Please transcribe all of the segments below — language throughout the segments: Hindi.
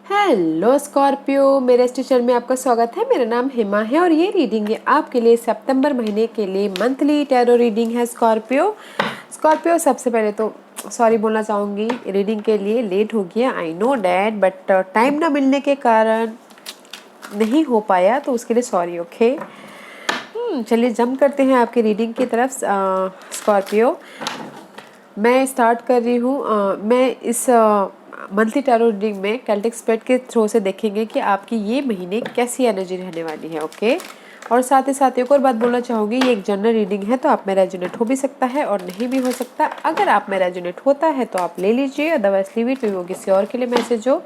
हेलो स्कॉर्पियो, मेरे इस चैनल में आपका स्वागत है। मेरा नाम हिमा है और ये रीडिंग है आपके लिए सितंबर महीने के लिए मंथली टैरो रीडिंग है। स्कॉर्पियो सबसे पहले तो सॉरी बोलना चाहूँगी, रीडिंग के लिए लेट हो गया, I know that, but time ना मिलने के कारण नहीं हो पाया, तो उसके लिए सॉरी। ओके, चलिए जंप करते हैं आपकी रीडिंग की तरफ। स्कॉर्पियो, मैं स्टार्ट कर रही हूँ। मैं इस मंथली टैरो रीडिंग में कैल्टिक स्प्रेड के थ्रू से देखेंगे कि आपकी ये महीने कैसी एनर्जी रहने वाली है। ओके, और साथ ही साथ एक और बात बोलना चाहूँगी, ये एक जनरल रीडिंग है, तो आप में रेजोनेट हो भी सकता है और नहीं भी हो सकता। अगर आप में रेजोनेट होता है तो आप ले लीजिए, अदरवाइज लीव इट, वो किसी और के लिए मैसेज हो।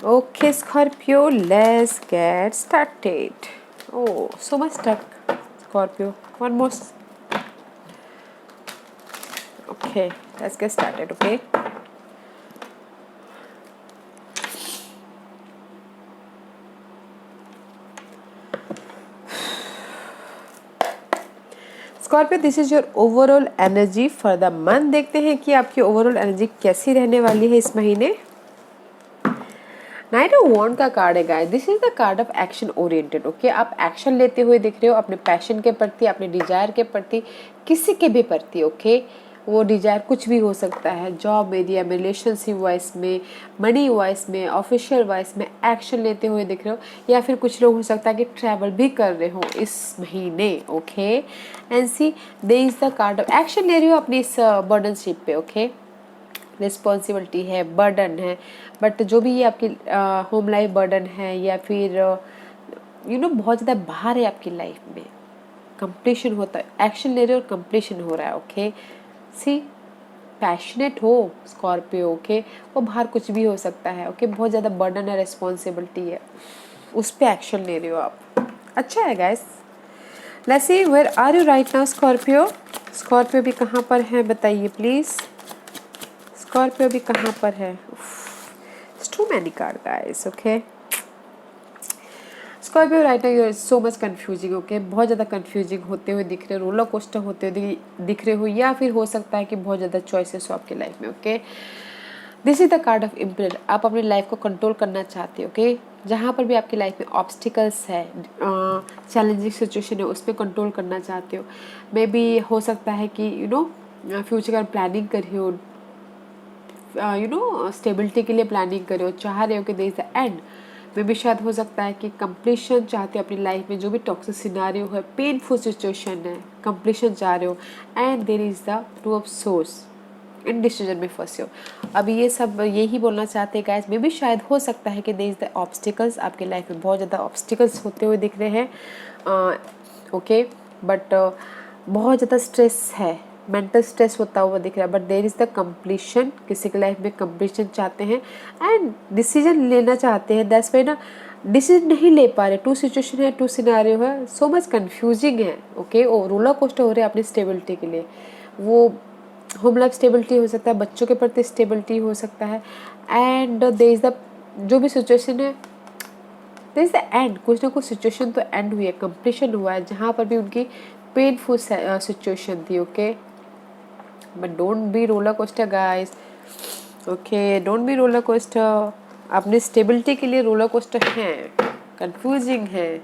Okay Scorpio, let's get started. Oh, so much stuck Scorpio, one more. Okay, let's get started, okay? Scorpio, this is your overall energy for the month. देखते हैं कि आपकी ओवरऑल एनर्जी कैसी रहने वाली है इस महीने। नाइट ऑफ वॉन्ड का कार्ड है guys, this is the card of action oriented. Okay, आप एक्शन लेते हुए दिख रहे हो अपने पैशन के प्रति, अपने डिजायर के प्रति, किसी के भी प्रति। ओके, वो डिजायर कुछ भी हो सकता है, जॉब एरिया में, रिलेशनशिप वाइज में, मनी वाइज में, ऑफिशियल वाइज में एक्शन लेते हुए दिख रहे हो, या फिर कुछ लोग हो सकता है कि ट्रैवल भी कर रहे हो इस महीने। Okay, and see they is the card of action ले रही हो अपनी इस बर्डनशिप पे। ओके, रिस्पॉन्सिबिलिटी है, बर्डन है, बट जो भी ये आपकी होम लाइफ बर्डन है या फिर बहुत ज़्यादा भार है आपकी लाइफ में, कंप्लीशन होता है, एक्शन ले रहे हो और कंप्लीशन हो रहा है। ओके, सी पैशनेट हो स्कॉर्पियो। ओके, वो बाहर कुछ भी हो सकता है। ओके, बहुत ज़्यादा बर्डन है, रिस्पॉन्सिबिलिटी है, उस पर एक्शन ले रहे हो आप। अच्छा है guys, let's see where are you right now Scorpio. Scorpio भी कहाँ पर है बताइए प्लीज़। स्कॉर्पियो भी कहाँ पर है? It's too many card guys, okay? Scorpio right now you are so much confusing. Okay, बहुत ज़्यादा कंफ्यूजिंग होते हुए दिख रहे हो, रोलर कोस्टर होते हुए दिख रहे हो, या फिर हो सकता है कि बहुत ज़्यादा चॉइसेस हो आपकी लाइफ में। Okay, this is the card of imperial. आप अपनी लाइफ को कंट्रोल करना चाहते हो। ओके, जहाँ पर भी आपकी लाइफ में ऑब्स्टिकल्स है, चैलेंजिंग सिचुएशन है, उस पर कंट्रोल करना चाहते हो। मे बी हो सकता है कि फ्यूचर का प्लानिंग करी हो, स्टेबिलिटी के लिए प्लानिंग कर रहे हो, चाह रहे हो कि देयर इज द एंड में भी शायद हो सकता है कि कंप्लीशन चाहते हो अपनी लाइफ में, जो भी टॉक्सिक सिनारियो है, पेनफुल सिचुएशन है, कंप्लीशन चाह रहे हो, and there is the two of swords, इन डिसीजन में फंसे हो। अभी ये सब यही बोलना चाहते हैं गाइस, में भी शायद हो सकता है कि देयर इज द ऑब्स्टिकल्स, आपके लाइफ में बहुत ज़्यादा ऑब्स्टिकल्स होते हुए दिख रहे हैं। ओके, बट बहुत ज़्यादा स्ट्रेस है, मेंटल स्ट्रेस होता हुआ दिख रहा है, but there is the completion. किसी की लाइफ में कंप्लीशन चाहते हैं एंड डिसीजन लेना चाहते हैं, दैट्स वाई ना डिसीजन नहीं ले पा रहे। टू सिचुएशन है, टू सिनारियो है, सो मच कंफ्यूजिंग है। ओके, वो रोलर कोस्टर हो रहे हैं अपनी स्टेबिलिटी के लिए। वो होम लाइफ स्टेबिलिटी हो सकता है, बच्चों के प्रति स्टेबिलिटी हो सकता है, एंड देयर इज़ द जो भी सिचुएशन है, देयर इज द एंड। कुछ ना कुछ सिचुएशन तो एंड हुई है, कंप्लीशन हुआ है, जहाँ पर भी उनकी पेनफुल सिचुएशन थी। Okay, but don't be roller coaster guys. Okay, don't be roller coaster. अपनी स्टेबिलिटी के लिए रोलर कोस्टर हैं, कंफ्यूजिंग है,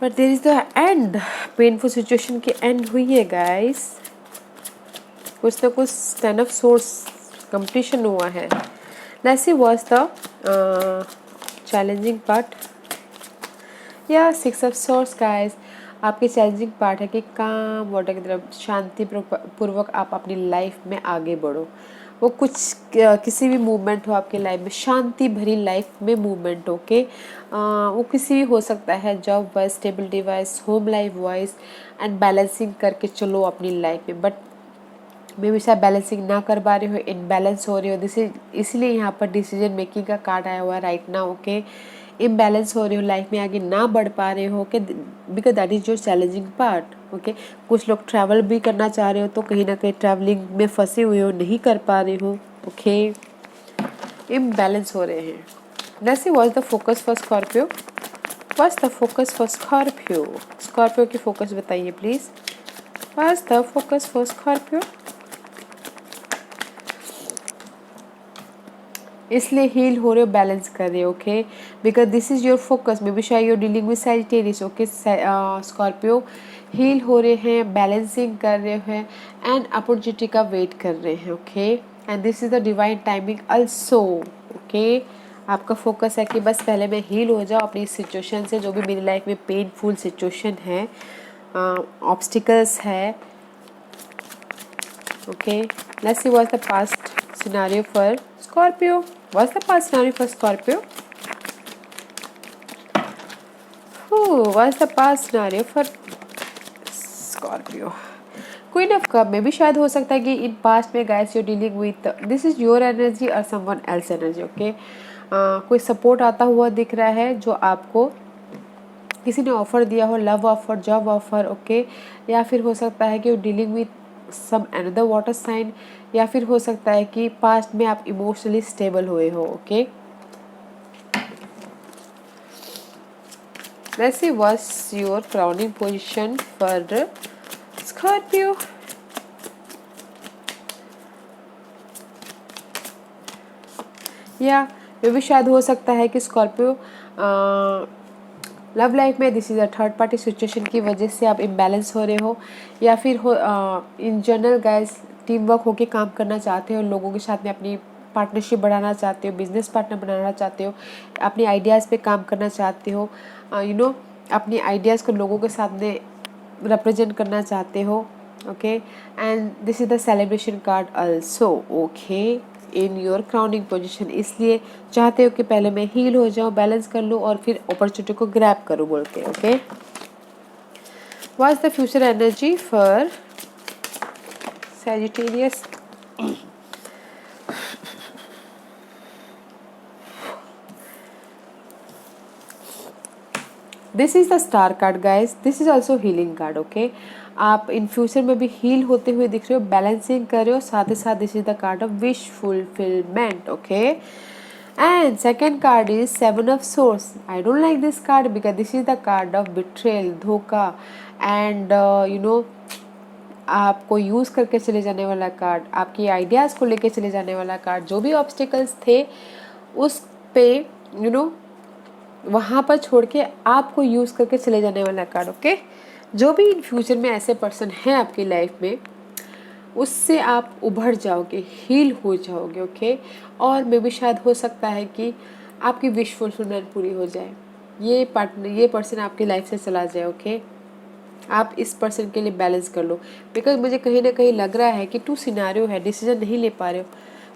but there is the end. Painful situation की एंड हुई है गाइस, कुछ ना कुछ स्टैंड ऑफ सोर्स कंप्लीशन हुआ है। Let's see what's the challenging part. या सिक्स ऑफ सोर्स गाइस, आपकी चैलेंजिंग पार्ट है कि काम वाटर की तरफ शांति पूर्वक आप अपनी लाइफ में आगे बढ़ो। वो कुछ किसी भी मूवमेंट हो आपकी लाइफ में, शांति भरी लाइफ में मूवमेंट हो के वो किसी भी हो सकता है, job wise, stability wise, home life wise, and balancing करके चलो अपनी लाइफ में। बट मे भी शायद बैलेंसिंग ना कर पा रहे हो, इनबैलेंस हो रहे हो, दिस इसलिए यहाँ पर डिसीजन मेकिंग का कार्ड आया हुआ है राइट नाउ। ओके, इम्बैलेंस हो रहे हो, लाइफ में आगे ना बढ़ पा रहे हो, कि because that is your challenging part. Okay, कुछ लोग ट्रैवल भी करना चाह रहे हो, तो कहीं ना कहीं ट्रैवलिंग में फंसे हुए हो, नहीं कर पा रहे हो। ओके, इम्बैलेंस हो रहे हैं। Let's see what's the focus for Scorpio. What's the focus for Scorpio. Scorpio की फोकस बताइए please. What's the focus for Scorpio. इसलिए हील हो रहे हो, बैलेंस कर रहे हो, okay, because this is your focus. Maybe शायद your dealing with Sagittarius, okay. Scorpio heal हो रहे हैं, बैलेंसिंग कर रहे हैं एंड अपॉर्चुनिटी का वेट कर रहे हैं, okay. And this is the divine timing also, okay. आपका फोकस है कि बस पहले मैं हील हो जाऊँ अपनी सिचुएशन से, जो भी मेरी लाइफ में पेनफुल सिचुएशन है, ऑब्स्टिकल्स है, okay. Let's see what's the past scenario for Scorpio. What's the past scenario for Scorpio? What's the past scenario for Scorpio? Queen of Cup में भी शायद हो सकता है कि इन पास्ट में guys you dealing with, this is your energy और समवन एल्स एनर्जी, ओके। कोई सपोर्ट आता हुआ दिख रहा है जो आपको किसी ने ऑफर दिया हो, love offer, job offer, okay. या फिर हो सकता है कि you dealing with some another water sign, या फिर हो सकता है कि पास्ट में आप इमोशनली स्टेबल हुए हो, okay. Let's see what's your crowning position for Scorpio. या ये भी शायद हो सकता है कि स्कॉर्पियो लव लाइफ में this is a third party situation की वजह से आप इम्बैलेंस हो रहे हो, या फिर हो in general guys team work होके काम करना चाहते हो, लोगों के साथ में अपनी पार्टनरशिप बढ़ाना चाहते हो, बिजनेस पार्टनर बनाना चाहते हो, अपनी आइडियाज़ पे काम करना चाहते हो, अपनी आइडियाज़ को लोगों के सामने रिप्रेजेंट करना चाहते हो, okay. And this is the celebration card also, okay, in your crowning position. इसलिए चाहते हो कि पहले मैं हील हो जाऊँ, बैलेंस कर लूँ और फिर अपॉर्चुनिटी को ग्रैब करूँ बोल के, okay. What is the future energy for Sagittarius? This is the star card guys, this is also healing card, okay. आप इन फ्यूचर में भी हील होते हुए दिख रहे हो, बैलेंसिंग कर रहे हो, साथ ही साथ this is the card of wish fulfilment, okay. And second card is seven of source. I don't like this card because this is the card of betrayal, धोखा एंड आपको यूज़ करके चले जाने वाला कार्ड, आपकी आइडियाज़ को लेके चले जाने वाला कार्ड। जो भी ऑब्स्टिकल्स थे उस पे वहाँ पर छोड़ के आपको यूज़ करके चले जाने वाला कार्ड, ओके। जो भी इन फ्यूचर में ऐसे पर्सन हैं आपकी लाइफ में, उससे आप उभर जाओगे, हील हो जाओगे, ओके। और मे भी शायद हो सकता है कि आपकी विश फुलफिलमेंट पूरी हो जाए, ये पर्सन आपकी लाइफ से चला जाए, ओके। आप इस पर्सन के लिए बैलेंस कर लो, बिकॉज मुझे कहीं ना कहीं लग रहा है कि टू सिनारियो है, डिसीजन नहीं ले पा रहे हो।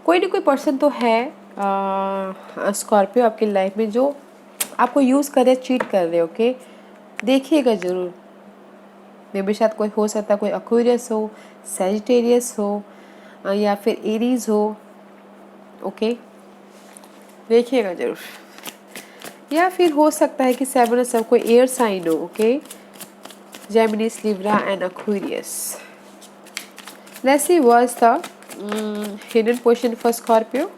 कोई ना कोई पर्सन तो है स्कॉर्पियो आपकी लाइफ में जो आपको यूज़ कर रहे, चीट कर रहे, ओके। देखिएगा ज़रूर, मे बी शायद कोई हो सकता है, कोई एक्वेरियस हो, सैजिटेरियस हो, या फिर एरीज हो, ओके। देखिएगा ज़रूर। या फिर हो सकता है कि सेवन सब कोई एयर साइन हो, okay. Geminis, Libra and Aquarius. Let's see what's the hidden position for Scorpio.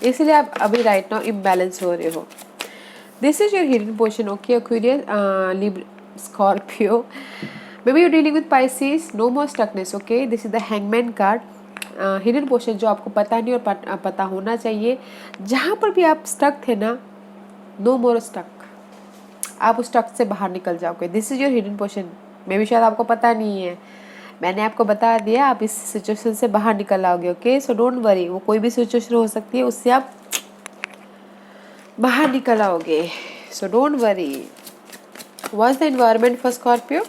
इसलिए आप अभी राइट नाउ इम्बैलेंस हो रहे हो। This is your hidden position, okay. Aquarius, Libra, Scorpio, maybe you're dealing with Pisces, no more stuckness, okay. This is the hangman card, hidden portion जो आपको पता नहीं और पता होना चाहिए। जहाँ पर भी आप स्टक थे ना, नो मोर स्टक, आप उस स्टक से बाहर निकल जाओगे। This is your hidden portion, may भी शायद आपको पता नहीं है, मैंने आपको बता दिया, आप इस सिचुएशन से बाहर निकल आओगे, ओके। सो डोंट वरी, वो कोई भी सिचुएशन हो सकती है, उससे आप बाहर निकल आओगे, so don't worry. What's the environment for Scorpio?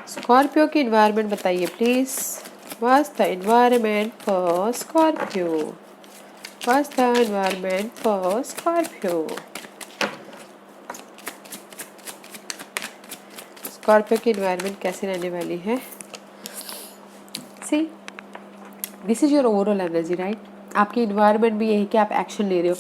Scorpio की एनवायरनमेंट बताइए please. What's the environment for Scorpio? What's the environment for Scorpio? Scorpio की एनवायरनमेंट कैसे रहने वाली है? See, this is your overall energy, right. आपकी इन्वायरमेंट भी यही कि आप एक्शन ले रहे हो,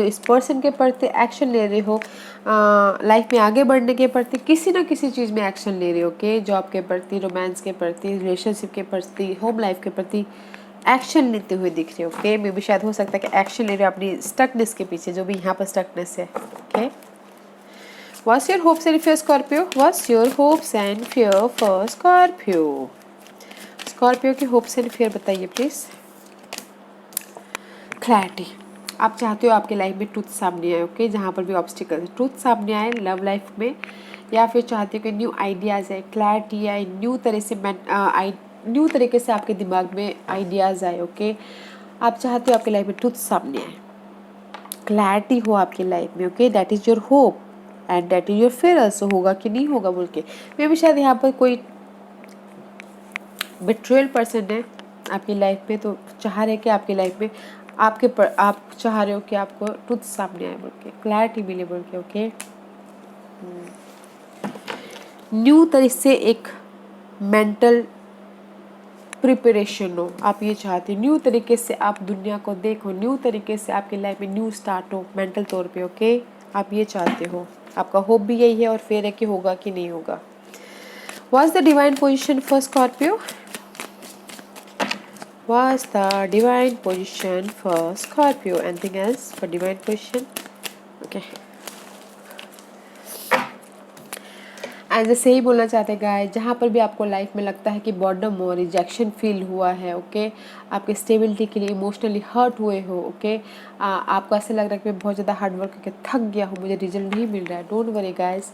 इस पर्सन के प्रति एक्शन ले रहे हो, लाइफ में आगे बढ़ने के प्रति किसी ना किसी चीज़ में एक्शन ले रहे हो, ओके। जॉब के प्रति, रोमांस के प्रति, रिलेशनशिप के प्रति, होम लाइफ के प्रति एक्शन लेते हुए दिख रहे हो, ओके। मे भी शायद हो सकता है कि एक्शन ले रहे हो अपनी स्टकनेस के पीछे, जो भी यहाँ पर स्टकनेस है, okay. What's your hopes and fear Scorpio? What's your hopes and fear for Scorpio? Scorpio की होप्स एंड फियर बताइए प्लीज। क्लैरिटी, आप चाहते हो आपके लाइफ में ट्रूथ सामने आए, ओके, जहाँ पर भी ऑब्स्टिकल है ट्रूथ सामने आए लव लाइफ में, या फिर चाहते हो कि न्यू आइडियाज़ आए, क्लैरिटी आए, न्यू तरीके से आपके दिमाग में आइडियाज़ आए, ओके। आप चाहते हो आपके लाइफ में ट्रूथ सामने आए, क्लैरिटी हो आपकी लाइफ में, okay. That is your hope and that is your fair also, होगा कि नहीं होगा बोल के। मे भी शायद यहाँ पर कोई बिट्रेयल पर्सन है आपकी लाइफ में, तो चाह रहे कि आपकी लाइफ में आप चाह रहे हो कि आपको ट्रुथ सामने आए बोल के, क्लैरिटी मिले बोल के, ओके। न्यू तरीके से एक मेंटल प्रिपरेशन हो, आप ये चाहते हो न्यू तरीके से आप दुनिया को देखो, न्यू तरीके से आपकी लाइफ में न्यू स्टार्ट हो मेंटल तौर पे, ओके। आप ये चाहते हो, आपका होप भी यही है और फेयर है कि होगा कि नहीं होगा। What's the divine position for Scorpio? What's the divine position for Scorpio? Anything else for divine position? Okay. As ऐसे ही बोलना चाहते हैं गाइस, जहाँ पर भी आपको लाइफ में लगता है कि बॉर्डम हो, रिजेक्शन फील हुआ है, ओके, आपके स्टेबिलिटी के लिए इमोशनली हर्ट हुए हो, ओके, आपको ऐसा लग रहा है कि मैं बहुत ज़्यादा हार्डवर्क करके थक गया हूँ, मुझे रिजल्ट नहीं मिल रहा है, डोंट वरी गाइस,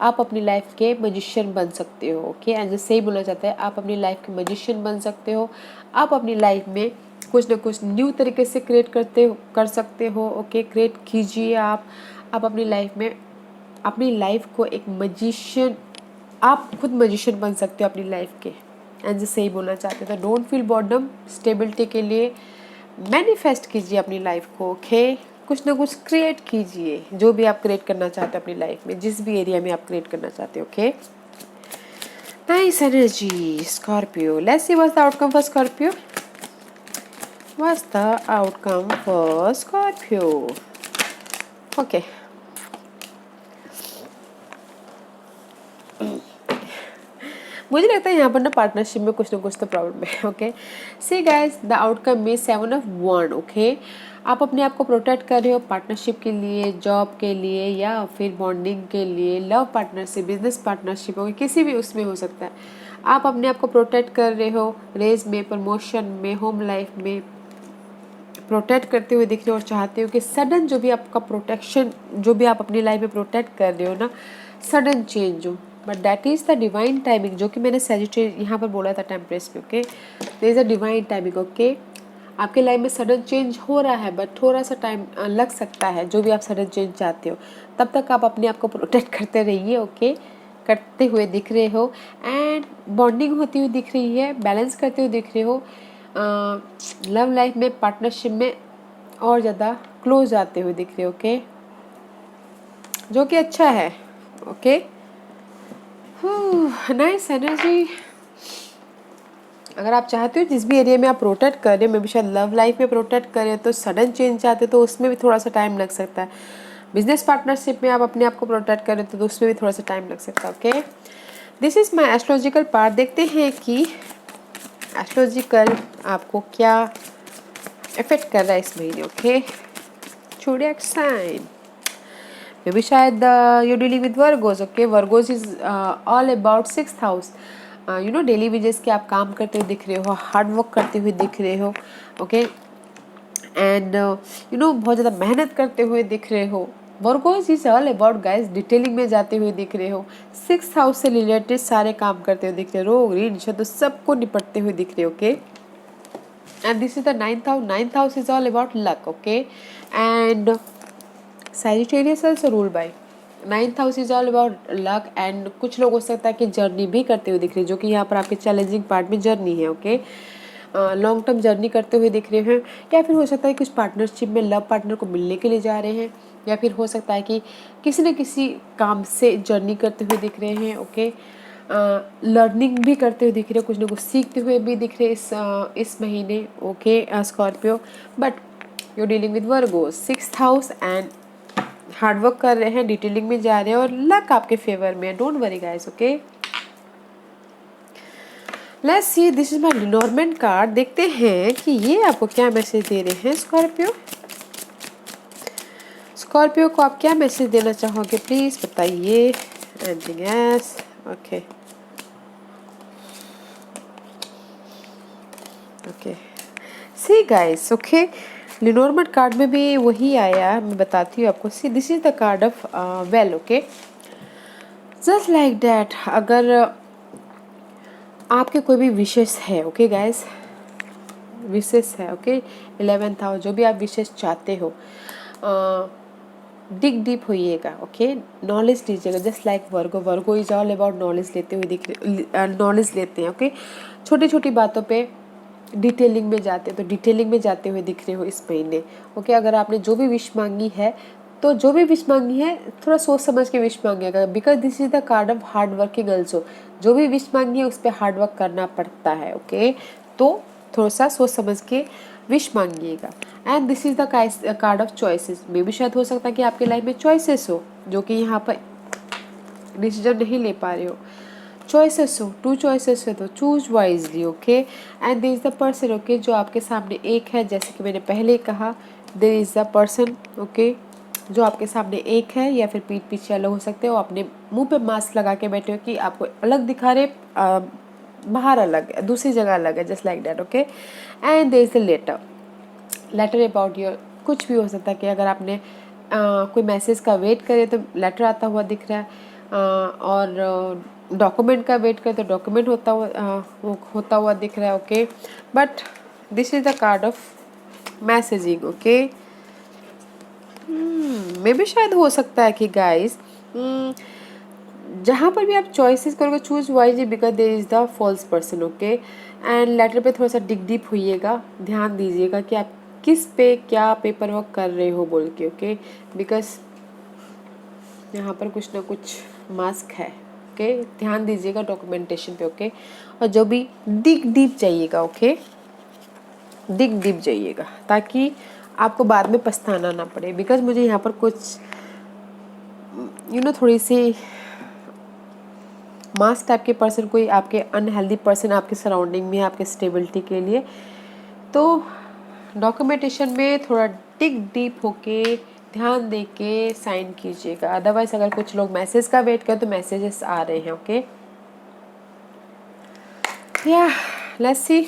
आप अपनी लाइफ के मैजिशियन बन सकते हो, ओके। एंड सही बोलना चाहते हैं, आप अपनी लाइफ के मैजिशियन बन सकते हो, आप अपनी लाइफ में कुछ ना कुछ न्यू तरीके से कर सकते हो, ओके। क्रिएट कीजिए आप अपनी लाइफ को एक मैजिशियन, आप खुद मैजिशियन बन सकते हो अपनी लाइफ के। एंड सही बोलना चाहते हो तो डोंट फील बॉर्डम, स्टेबिलिटी के लिए मैनिफेस्ट कीजिए अपनी लाइफ को, ओके। कुछ ना कुछ क्रिएट कीजिए, जो भी आप क्रिएट करना चाहते हो अपनी लाइफ में, जिस भी एरिया में आप क्रिएट करना चाहते हो, okay. Nice energy Scorpio. Let's see what's the outcome for Scorpio. What's the outcome for Scorpio? Okay, मुझे लगता है यहाँ पर ना पार्टनरशिप में कुछ ना कुछ तो प्रॉब्लम है, okay. See guys, the outcome में 7 ऑफ वॉन्ड, ओके। आप अपने आप को प्रोटेक्ट कर रहे हो पार्टनरशिप के लिए, जॉब के लिए, या फिर बॉन्डिंग के लिए, love partnership, business partnership, okay, किसी भी उसमें हो सकता है। आप अपने आप को प्रोटेक्ट कर रहे हो, रेज में, प्रमोशन में, होम लाइफ में प्रोटेक्ट करते हुए दिख रहे हो, और चाहते हो कि सडन जो भी आपका प्रोटेक्शन, जो भी आप अपनी लाइफ में प्रोटेक्ट कर रहे हो ना, सडन चेंज हो, but that is the divine timing, जो कि मैंने सैजिटेरियस यहाँ पर बोला था टेम्परेस में, okay. There is a divine timing, okay. आपके लाइफ में सडन चेंज हो रहा है, बट थोड़ा सा टाइम लग सकता है, जो भी आप सडन चेंज चाहते हो, तब तक आप अपने आप को प्रोटेक्ट करते रहिए, ओके। करते हुए दिख रहे हो, एंड बॉन्डिंग होती हुई दिख रही है, बैलेंस करते हुए दिख रहे हो, लव लाइफ में, पार्टनरशिप में और ज़्यादा क्लोज आते हुए दिख रहे हो, ओके, जो कि अच्छा है, ओके। Nice energy. अगर आप चाहते हो जिस भी एरिया में आप प्रोटेक्ट कर रहे हो, मे भी शायद लव लाइफ में प्रोटेक्ट कर रहे हो, तो सडन चेंज चाहते हो तो उसमें भी थोड़ा सा टाइम लग सकता है। बिजनेस पार्टनरशिप में आप अपने आप को प्रोटेक्ट कर रहे हो तो उसमें भी थोड़ा सा टाइम लग सकता है, okay. This is my astrological part. देखते हैं कि एस्ट्रोलॉजिकल आपको क्या इफेक्ट कर रहा है इस महीने, okay. zodiac sign, maybe शायद you dealing with Virgos, okay. Virgos is all about 6th house. You know, daily wages के आप काम करते हुए दिख रहे हो, हार्ड वर्क करते हुए दिख रहे हो, ओके। एंड यू नो, बहुत ज़्यादा मेहनत करते हुए दिख रहे हो। Virgos is all about guys, detailing में जाते हुए दिख रहे हो, 6th हाउस से रिलेटेड सारे काम करते हुए दिख रहे हो, रोग ऋण तो सबको निपटते हुए दिख रहे हो, okay. And this is the 9th house. 9th house is all about luck, okay. And Sagittarius also ruled by 9th house is all about luck, and कुछ लोग हो सकता है कि जर्नी भी करते हुए दिख रहे हैं, जो कि यहाँ पर आपके चैलेंजिंग पार्ट में जर्नी है, ओके। लॉन्ग टर्म जर्नी करते हुए दिख रहे हैं, या फिर हो सकता है कुछ पार्टनरशिप में लव पार्टनर को मिलने के लिए जा रहे हैं, या फिर हो सकता है कि किसी न किसी काम से जर्नी करते हुए दिख रहे हैं, ओके। लर्निंग भी करते हुए दिख रहे हो, कुछ ना कुछ सीखते हुए भी दिख रहे इस महीने, okay Scorpio. But you dealing with Virgo, 6th house, and hard work कर रहे हैं, डिटेलिंग में जा रहे हैं, और लक आपके फेवर में है, don't worry guys, okay. Let's see, this is my Lenormand card. देखते हैं कि ये आपको क्या मैसेज दे रहे हैं स्कॉर्पियो। स्कॉर्पियो को आप क्या मैसेज देना चाहोगे, प्लीज बताइए। Anything else? Okay okay, see guys, okay, Lenormand card में भी वही आया, मैं बताती हूँ आपको। See this is the card of well, okay, just like that. अगर आपके कोई भी विशेष है, ओके गाइस, विशेष है, ओके, 11th हाउस, जो भी आप विशेष चाहते हो, डिग डीप होइएगा, ओके, नॉलेज लीजिएगा। Just like Virgo is all about knowledge लेते हुए नॉलेज लेते हैं, ओके। छोटी छोटी बातों पे डिटेलिंग में जाते हैं, तो डिटेलिंग में जाते हुए दिख रहे हो इस महीने, ओके। अगर आपने जो भी विश मांगी है, तो जो भी विश मांगी है थोड़ा सोच समझ के विश मांगिएगा, because this is the card of hard working also. जो भी विश मांगी है उस पर हार्ड वर्क करना पड़ता है, ओके। तो थोड़ा सा सोच समझ के विश मांगिएगा। And this is the card of choices. May भी शायद हो सकता है कि आपके लाइफ में चॉइसेस हो, जो कि यहाँ पर डिसीजन नहीं ले पा रहे हो। चॉइसेस हो, 2 चॉइसेस है, तो choose wisely, okay. And there is the person, okay, जो आपके सामने एक है, जैसे कि मैंने पहले कहा, there is the person, okay, जो आपके सामने एक है, या फिर पीठ पीछे अलग हो सकते हो, अपने मुंह पे मास्क लगा के बैठे हो कि आपको अलग दिखा रहे, बाहर अलग है, दूसरी जगह अलग है, just like that, okay. And there is the letter about your, कुछ भी हो सकता है कि अगर आपने कोई मैसेज का वेट करे तो लेटर आता हुआ दिख रहा है, और डॉक्यूमेंट का वेट करे तो डॉक्यूमेंट होता हुआ दिख रहा है, okay. But this is the card of messaging, okay. May भी शायद हो सकता है कि गाइस जहाँ पर भी आप चॉइसेस करोगे, choose wisely, because there is the false person, okay. And letter पे थोड़ा सा डिग डीप होइएगा, ध्यान दीजिएगा कि आप किस पे क्या पेपर वर्क कर रहे हो बोल के, ओके। बिकॉज यहाँ पर कुछ ना कुछ मास्क है, ओके। ध्यान दीजिएगा डॉक्यूमेंटेशन पे, ओके। और जो भी डिग डीप जाइएगा, ओके, डिग डीप जाइएगा, ताकि आपको बाद में पछताना ना पड़े। बिकॉज मुझे यहाँ पर कुछ थोड़ी सी मास टाइप के पर्सन, कोई आपके अनहेल्दी पर्सन आपके सराउंडिंग में है, आपके स्टेबिलिटी के लिए। तो डॉक्यूमेंटेशन में थोड़ा डिग डीप होके ध्यान दे के साइन कीजिएगा। अदरवाइज अगर कुछ लोग मैसेज का वेट करें तो मैसेजेस आ रहे हैं, ओके। या लेट्स सी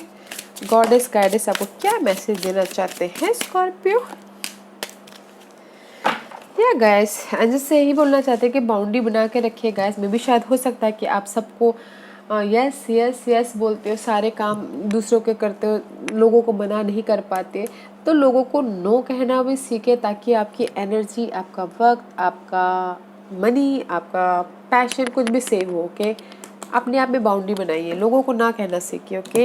गॉडेस गाइडेस आपको क्या मैसेज देना चाहते हैं स्कॉर्पियो। या गैस जैसे यही बोलना चाहते हैं कि बाउंड्री बना के रखिए गैस। में भी शायद हो सकता है कि आप सबको यस यस यस बोलते हो, सारे काम दूसरों के करते हो, लोगों को मना नहीं कर पाते। तो लोगों को नो कहना भी सीखे, ताकि आपकी एनर्जी, आपका वक्त, आपका मनी, आपका पैशन कुछ भी सेव हो, ओके। अपने आप में बाउंड्री बनाइए, लोगों को ना कहना सीखिए, ओके।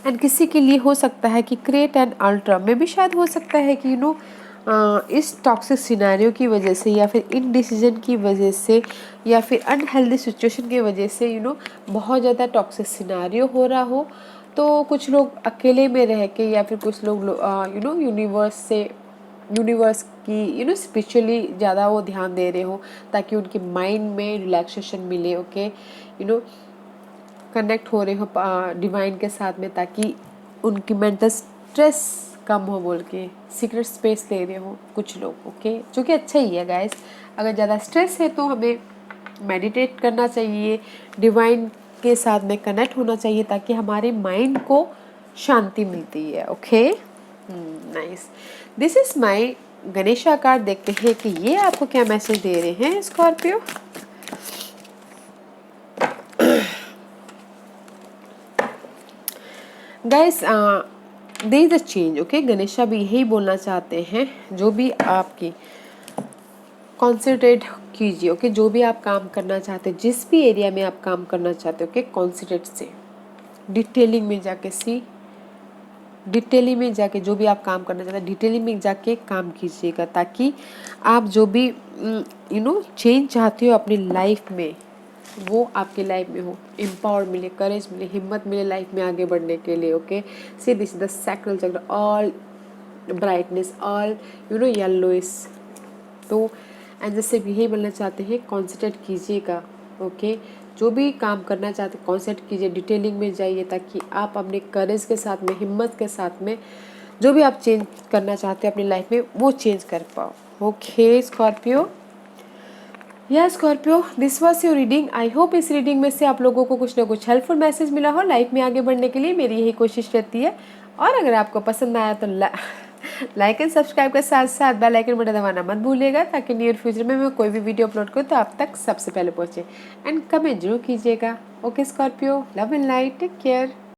एंड किसी के लिए हो सकता है कि क्रिएट एन अल्ट्रा, में भी शायद हो सकता है कि इस टॉक्सिक सिनेरियो की वजह से, या फिर इनडिसीजन की वजह से, या फिर अनहेल्दी सिचुएशन की वजह से बहुत ज़्यादा टॉक्सिक सिनेरियो हो रहा हो। तो कुछ लोग अकेले में रह के, या फिर कुछ लोग यूनिवर्स की स्पिरिचुअली ज़्यादा वो ध्यान दे रहे हो, ताकि उनके माइंड में रिलैक्सेशन मिले, ओके। कनेक्ट हो रहे हो डिवाइन के साथ में, ताकि उनकी मेंटल स्ट्रेस कम हो बोल के सीक्रेट स्पेस ले रहे हो कुछ लोग, ओके। जो कि अच्छा ही है गाइस। अगर ज़्यादा स्ट्रेस है तो हमें मेडिटेट करना चाहिए, डिवाइन के साथ में कनेक्ट होना चाहिए, ताकि हमारे माइंड को शांति मिलती है, okay. Nice, this is my Ganesha card. देखते हैं कि ये आपको क्या मैसेज दे रहे हैं Scorpio. Guys there is a change, okay. Ganesha भी यही बोलना चाहते हैं, जो भी आपकी कॉन्सेंट्रेट कीजिए, ओके। जो भी आप काम करना चाहते हैं, जिस भी एरिया में आप काम करना चाहते हो, ओके, कॉन्सेंट्रेट से डिटेलिंग में जाके डिटेलिंग में जाके जो भी आप काम करना चाहते हैं, डिटेलिंग में जाके काम कीजिएगा, ताकि आप जो भी चेंज चाहते हो अपनी लाइफ में, वो आपकी लाइफ में हो। एम्पावर मिले, करेज मिले, हिम्मत मिले लाइफ में आगे बढ़ने के लिए, okay. C this is the sacral चक्र, ऑल ब्राइटनेस, ऑल येलोइस। तो एंड जैसे यही बोलना चाहते हैं, कॉन्सेंट्रेट कीजिएगा, ओके। जो भी काम करना चाहते हैं कॉन्सेंट्रेट कीजिए, डिटेलिंग में जाइए, ताकि आप अपने करेज के साथ में, हिम्मत के साथ में जो भी आप चेंज करना चाहते हैं अपनी लाइफ में, वो चेंज कर पाओ, ओके स्कॉर्पियो। या Scorpio, this was your reading. I hope इस रीडिंग में से आप लोगों को कुछ ना कुछ हेल्पफुल मैसेज मिला हो लाइफ में आगे बढ़ने के लिए। मेरी यही कोशिश रहती है। और अगर आपको पसंद आया तो लाइक एंड सब्सक्राइब के साथ साथ बेल आइकन बटन दबाना मत भूलिएगा, ताकि नियर फ्यूचर में मैं कोई भी वीडियो अपलोड करूँ तो आप तक सबसे पहले पहुँचे। एंड कमेंट जरूर कीजिएगा। Okay Scorpio, love and light, take care.